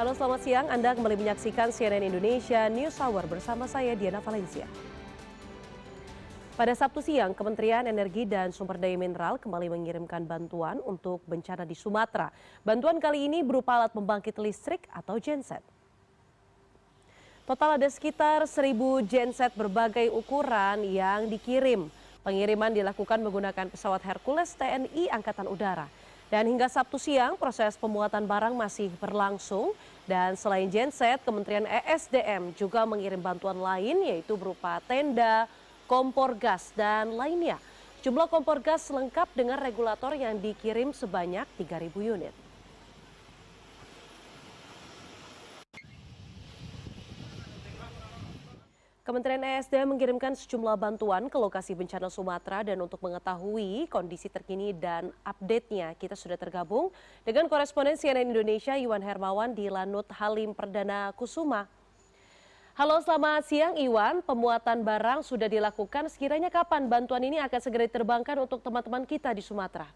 Halo, selamat siang. Anda kembali menyaksikan CNN Indonesia News Hour bersama saya Diana Valencia. Pada Sabtu siang, Kementerian Energi dan Sumber Daya Mineral kembali mengirimkan bantuan untuk bencana di Sumatera. Bantuan kali ini berupa alat pembangkit listrik atau genset. Total ada sekitar 1.000 genset berbagai ukuran yang dikirim. Pengiriman dilakukan menggunakan pesawat Hercules TNI Angkatan Udara. Dan hingga Sabtu siang, proses pemuatan barang masih berlangsung. Dan selain genset, Kementerian ESDM juga mengirim bantuan lain yaitu berupa tenda, kompor gas, dan lainnya. Jumlah kompor gas lengkap dengan regulator yang dikirim sebanyak 3.000 unit. Kementerian ESDM mengirimkan sejumlah bantuan ke lokasi bencana Sumatera, dan untuk mengetahui kondisi terkini dan update-nya kita sudah tergabung dengan koresponden CNN Indonesia Iwan Hermawan di Lanut Halim Perdana Kusuma. Halo, selamat siang Iwan. Pemuatan barang sudah dilakukan. Sekiranya kapan bantuan ini akan segera diterbangkan untuk teman-teman kita di Sumatera?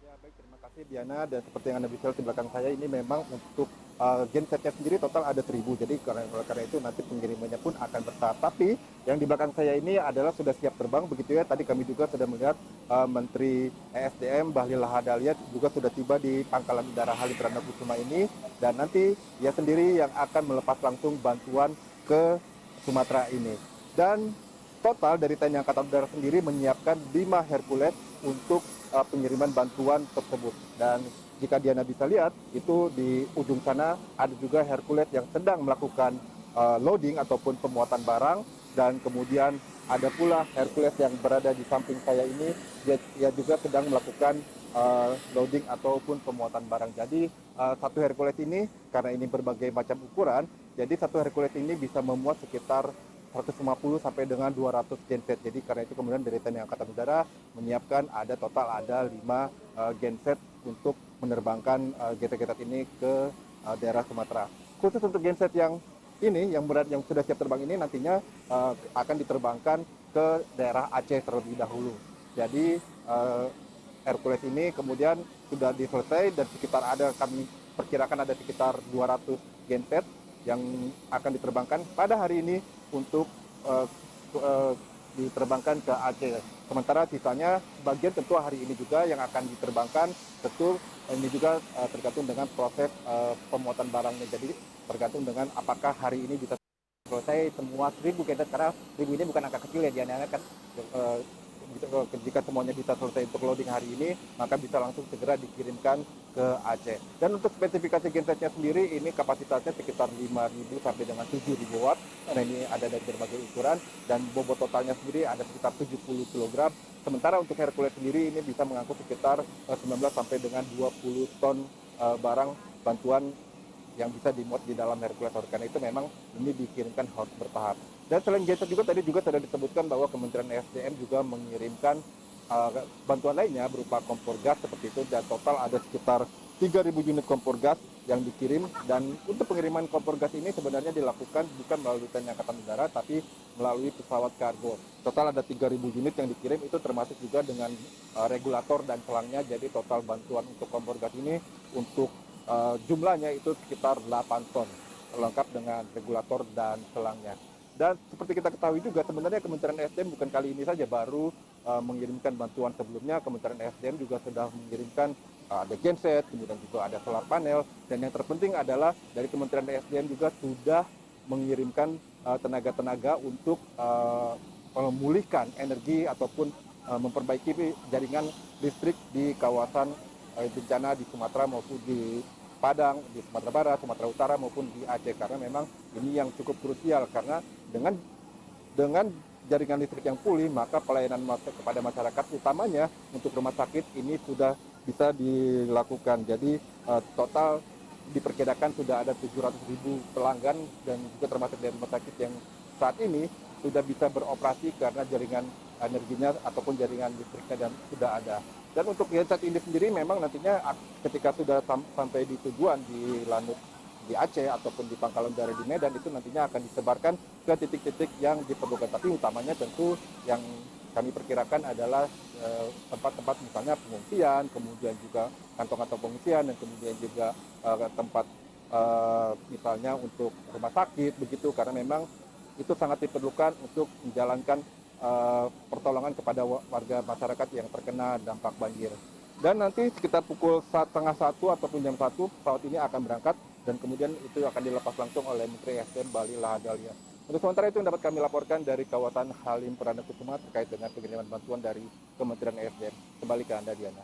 Ya, baik, terima kasih Diana, dan seperti yang Anda bisa lihat di belakang saya ini memang untuk gensetnya sendiri total ada 1.000, jadi karena itu nanti pengirimannya pun akan bertahap. Tapi yang di belakang saya ini adalah sudah siap terbang, begitu ya. Tadi kami juga sudah melihat Menteri ESDM Bahlil Lahadalia juga sudah tiba di Pangkalan Udara Halim Perdana Kusuma ini, dan nanti dia sendiri yang akan melepas langsung bantuan ke Sumatera ini. Dan total dari TNI Angkatan Udara sendiri menyiapkan 5 Hercules untuk pengiriman bantuan tersebut. Dan jika Diana bisa lihat, itu di ujung sana ada juga Hercules yang sedang melakukan loading ataupun pemuatan barang, dan kemudian ada pula Hercules yang berada di samping saya ini, dia juga sedang melakukan loading ataupun pemuatan barang. Jadi satu Hercules ini, karena ini berbagai macam ukuran, jadi satu Hercules ini bisa memuat sekitar 150 sampai dengan 200 genset. Jadi karena itu kemudian dari TNI Angkatan Udara menyiapkan total ada 5 genset untuk menerbangkan genset-genset ini ke daerah Sumatera. Khusus untuk genset yang ini, yang sudah siap terbang ini, nantinya akan diterbangkan ke daerah Aceh terlebih dahulu. Jadi Hercules ini kemudian sudah diselesai, dan kami perkirakan ada sekitar 200 genset yang akan diterbangkan pada hari ini untuk diterbangkan ke Aceh. Sementara sisanya sebagian tentu hari ini juga yang akan diterbangkan. Tentu ini juga tergantung dengan proses pemuatan barangnya. Jadi tergantung dengan apakah hari ini bisa selesai semua 1.000 genset, karena 1.000 ini bukan angka kecil ya, Diana, kan. Jika semuanya bisa selesai untuk loading hari ini, maka bisa langsung segera dikirimkan ke Aceh. Dan untuk spesifikasi gensetnya sendiri, ini kapasitasnya sekitar 5.000 sampai dengan 7.000 watt. Karena ini ada dari berbagai ukuran, dan bobot totalnya sendiri ada sekitar 70 kg. Sementara untuk Hercules sendiri ini bisa mengangkut sekitar 19 sampai dengan 20 ton barang bantuan yang bisa dimuat di dalam Hercules. Karena itu memang ini dikirimkan harus bertahap. Dan selain genset juga tadi juga sudah disebutkan bahwa Kementerian ESDM juga mengirimkan bantuan lainnya berupa kompor gas seperti itu, dan total ada sekitar 3.000 unit kompor gas yang dikirim. Dan untuk pengiriman kompor gas ini sebenarnya dilakukan bukan melalui TNI Angkatan Udara, tapi melalui pesawat kargo. Total ada 3.000 unit yang dikirim, itu termasuk juga dengan regulator dan selangnya. Jadi total bantuan untuk kompor gas ini untuk jumlahnya itu sekitar 8 ton, lengkap dengan regulator dan selangnya. Dan seperti kita ketahui juga, sebenarnya Kementerian ESDM bukan kali ini saja baru mengirimkan bantuan. Sebelumnya Kementerian ESDM juga sudah mengirimkan ada genset, kemudian juga ada solar panel, dan yang terpenting adalah dari Kementerian ESDM juga sudah mengirimkan tenaga-tenaga untuk memulihkan energi ataupun memperbaiki jaringan listrik di kawasan bencana di Sumatera maupun di Padang, di Sumatera Barat, Sumatera Utara maupun di Aceh. Karena memang ini yang cukup krusial, karena dengan jaringan listrik yang pulih, maka pelayanan kepada masyarakat, utamanya untuk rumah sakit, ini sudah bisa dilakukan. Jadi total diperkirakan sudah ada 700.000 pelanggan, dan juga termasuk dari rumah sakit yang saat ini sudah bisa beroperasi karena jaringan energinya ataupun jaringan listriknya dan sudah ada. Dan untuk genset ini sendiri memang nantinya ketika sudah sampai di tujuan di Lanut di Aceh ataupun di Pangkalan Udara di Medan, itu nantinya akan disebarkan ke titik-titik yang diperlukan. Tapi utamanya tentu yang kami perkirakan adalah tempat-tempat misalnya pengungsian, kemudian juga kantong-kantong pengungsian, dan kemudian juga tempat misalnya untuk rumah sakit begitu, karena memang itu sangat diperlukan untuk menjalankan pertolongan kepada warga masyarakat yang terkena dampak banjir. Dan nanti sekitar pukul setengah 1 ataupun jam 1 pesawat ini akan berangkat dan kemudian itu akan dilepas langsung oleh Menteri SDM Bali Lahadalia. Untuk sementara itu yang dapat kami laporkan dari kawasan Halim Perdana Kusuma terkait dengan pengiriman bantuan dari Kementerian SDM. Kembali ke Anda, Diana.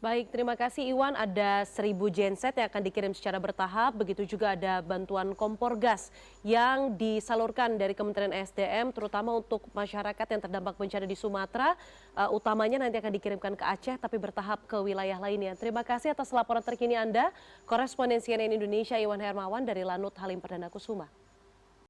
Baik, terima kasih Iwan. Ada 1.000 genset yang akan dikirim secara bertahap. Begitu juga ada bantuan kompor gas yang disalurkan dari Kementerian SDM, terutama untuk masyarakat yang terdampak bencana di Sumatera. Utamanya nanti akan dikirimkan ke Aceh, tapi bertahap ke wilayah lainnya. Terima kasih atas laporan terkini Anda. Koresponden CNN Indonesia Iwan Hermawan dari Lanut Halim Perdana Kusuma.